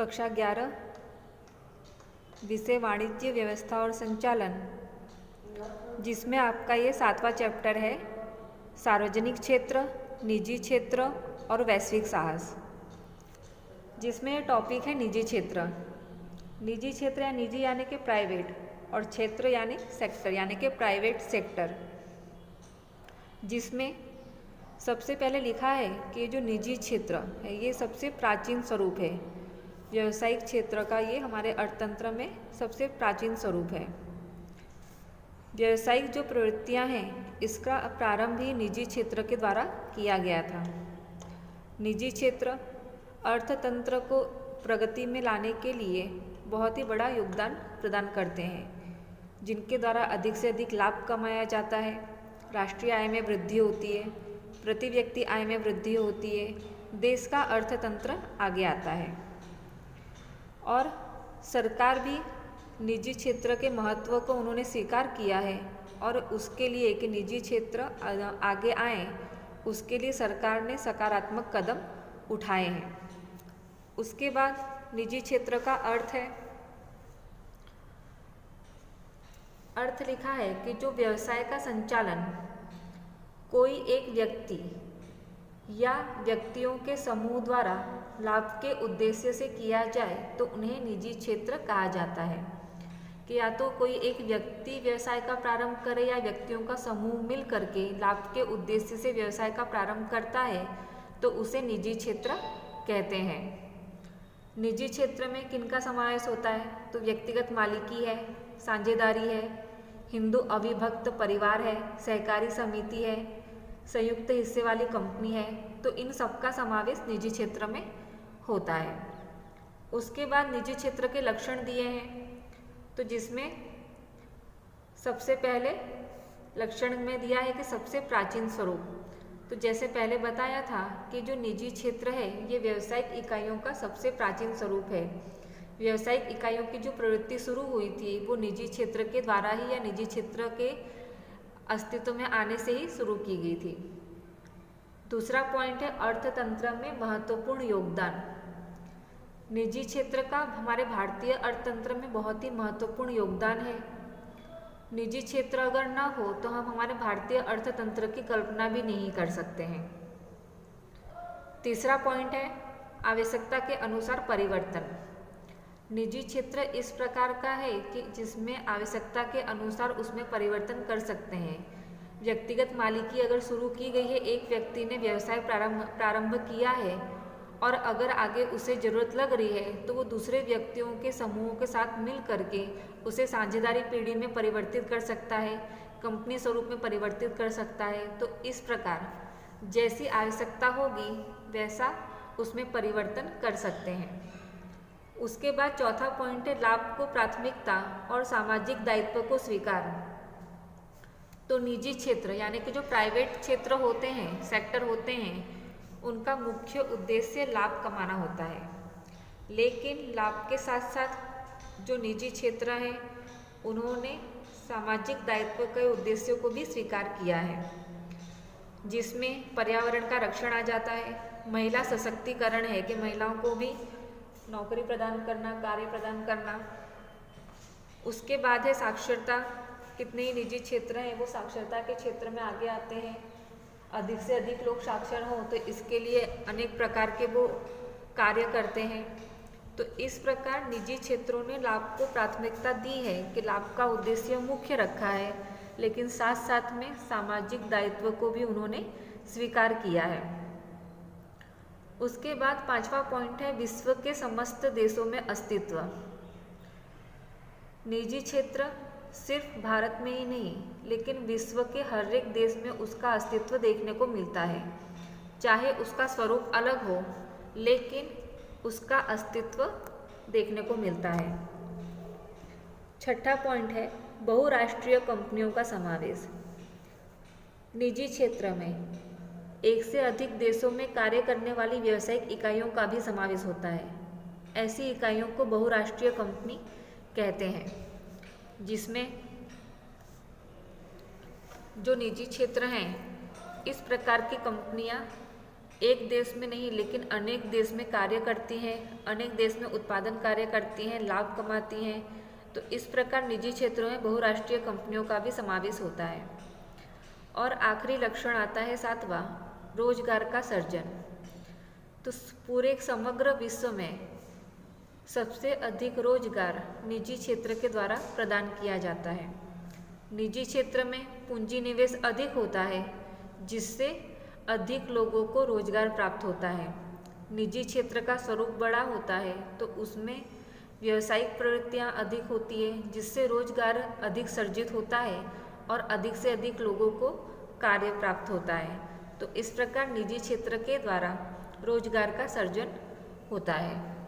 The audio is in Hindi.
कक्षा 11 विषय वाणिज्य व्यवस्था और संचालन, जिसमें आपका ये 7वां चैप्टर है सार्वजनिक क्षेत्र, निजी क्षेत्र और वैश्विक साहस, जिसमें टॉपिक है निजी क्षेत्र। निजी क्षेत्र या निजी यानी कि प्राइवेट और क्षेत्र यानी सेक्टर यानी कि प्राइवेट सेक्टर, जिसमें सबसे पहले लिखा है कि जो निजी क्षेत्र है ये सबसे प्राचीन स्वरूप है। व्यावसायिक क्षेत्र का ये हमारे अर्थतंत्र में सबसे प्राचीन स्वरूप है। व्यावसायिक जो प्रवृत्तियां हैं इसका प्रारंभ ही निजी क्षेत्र के द्वारा किया गया था। निजी क्षेत्र अर्थतंत्र को प्रगति में लाने के लिए बहुत ही बड़ा योगदान प्रदान करते हैं, जिनके द्वारा अधिक से अधिक लाभ कमाया जाता है, राष्ट्रीय आय में वृद्धि होती है, प्रति व्यक्ति आय में वृद्धि होती है, देश का अर्थतंत्र आगे आता है। और सरकार भी निजी क्षेत्र के महत्व को उन्होंने स्वीकार किया है और उसके लिए कि निजी क्षेत्र आगे आए उसके लिए सरकार ने सकारात्मक कदम उठाए हैं। उसके बाद निजी क्षेत्र का अर्थ लिखा है कि जो व्यवसाय का संचालन कोई एक व्यक्ति या व्यक्तियों के समूह द्वारा लाभ के उद्देश्य से किया जाए तो उन्हें निजी क्षेत्र कहा जाता है। कि या तो कोई एक व्यक्ति व्यवसाय का प्रारंभ करे या व्यक्तियों का समूह मिल करके लाभ के उद्देश्य से व्यवसाय का प्रारंभ करता है तो उसे निजी क्षेत्र कहते हैं। निजी क्षेत्र में किनका समावेश होता है? तो व्यक्तिगत मालिकी है, साझेदारी है, हिंदू अविभक्त परिवार है, सहकारी समिति है, संयुक्त हिस्से वाली कंपनी है, तो इन सबका समावेश निजी क्षेत्र में होता है। उसके बाद निजी क्षेत्र के लक्षण दिए हैं, तो जिसमें सबसे पहले लक्षण में दिया है कि सबसे प्राचीन स्वरूप। तो जैसे पहले बताया था कि जो निजी क्षेत्र है ये व्यावसायिक इकाइयों का सबसे प्राचीन स्वरूप है। व्यावसायिक इकाइयों की जो प्रवृत्ति शुरू हुई थी वो निजी क्षेत्र के द्वारा ही या निजी क्षेत्र के अस्तित्व में आने से ही शुरू की गई थी। दूसरा पॉइंट है अर्थतंत्र में महत्वपूर्ण योगदान। निजी क्षेत्र का हमारे भारतीय अर्थतंत्र में बहुत ही महत्वपूर्ण योगदान है। निजी क्षेत्र अगर ना हो तो हम हमारे भारतीय अर्थतंत्र की कल्पना भी नहीं कर सकते हैं। तीसरा पॉइंट है आवश्यकता के अनुसार परिवर्तन। निजी क्षेत्र इस प्रकार का है कि जिसमें आवश्यकता के अनुसार उसमें परिवर्तन कर सकते हैं। व्यक्तिगत मालिकी अगर शुरू की गई है, एक व्यक्ति ने व्यवसाय प्रारंभ किया है और अगर आगे उसे ज़रूरत लग रही है तो वो दूसरे व्यक्तियों के समूहों के साथ मिल करके उसे साझेदारी पीढ़ी में परिवर्तित कर सकता है, कंपनी स्वरूप में परिवर्तित कर सकता है। तो इस प्रकार जैसी आवश्यकता होगी वैसा उसमें परिवर्तन कर सकते हैं। उसके बाद चौथा पॉइंट है लाभ को प्राथमिकता और सामाजिक दायित्व को स्वीकार। तो निजी क्षेत्र यानी कि जो प्राइवेट क्षेत्र होते हैं, सेक्टर होते हैं, उनका मुख्य उद्देश्य लाभ कमाना होता है, लेकिन लाभ के साथ साथ जो निजी क्षेत्र हैं उन्होंने सामाजिक दायित्व के उद्देश्यों को भी स्वीकार किया है, जिसमें पर्यावरण का रक्षण आ जाता है, महिला सशक्तिकरण है कि महिलाओं को भी नौकरी प्रदान करना, कार्य प्रदान करना। उसके बाद है साक्षरता। कितने ही निजी क्षेत्र हैं वो साक्षरता के क्षेत्र में आगे आते हैं। अधिक से अधिक लोग साक्षर हों तो इसके लिए अनेक प्रकार के वो कार्य करते हैं। तो इस प्रकार निजी क्षेत्रों ने लाभ को प्राथमिकता दी है कि लाभ का उद्देश्य मुख्य रखा है, लेकिन साथ साथ में सामाजिक दायित्व को भी उन्होंने स्वीकार किया है। उसके बाद पांचवा पॉइंट है विश्व के समस्त देशों में अस्तित्व। निजी क्षेत्र सिर्फ भारत में ही नहीं लेकिन विश्व के हर एक देश में उसका अस्तित्व देखने को मिलता है, चाहे उसका स्वरूप अलग हो लेकिन उसका अस्तित्व देखने को मिलता है। छठा पॉइंट है बहुराष्ट्रीय कंपनियों का समावेश। निजी क्षेत्र में एक से अधिक देशों में कार्य करने वाली व्यावसायिक इकाइयों का भी समावेश होता है। ऐसी इकाइयों को बहुराष्ट्रीय कंपनी कहते हैं, जिसमें जो निजी क्षेत्र हैं इस प्रकार की कंपनियां एक देश में नहीं लेकिन अनेक देश में कार्य करती हैं, अनेक देश में उत्पादन कार्य करती हैं, लाभ कमाती हैं। तो इस प्रकार निजी क्षेत्रों में बहुराष्ट्रीय कंपनियों का भी समावेश होता है। और आखिरी लक्षण आता है 7वां, रोजगार का सृजन। तो पूरे समग्र विश्व में सबसे अधिक रोजगार निजी क्षेत्र के द्वारा प्रदान किया जाता है। निजी क्षेत्र में पूंजी निवेश अधिक होता है, जिससे अधिक लोगों को रोजगार प्राप्त होता है। निजी क्षेत्र का स्वरूप बड़ा होता है तो उसमें व्यावसायिक प्रवृत्तियां अधिक होती है, जिससे रोजगार अधिक सृजित होता है और अधिक से अधिक लोगों को कार्य प्राप्त होता है। तो इस प्रकार निजी क्षेत्र के द्वारा रोजगार का सृजन होता है।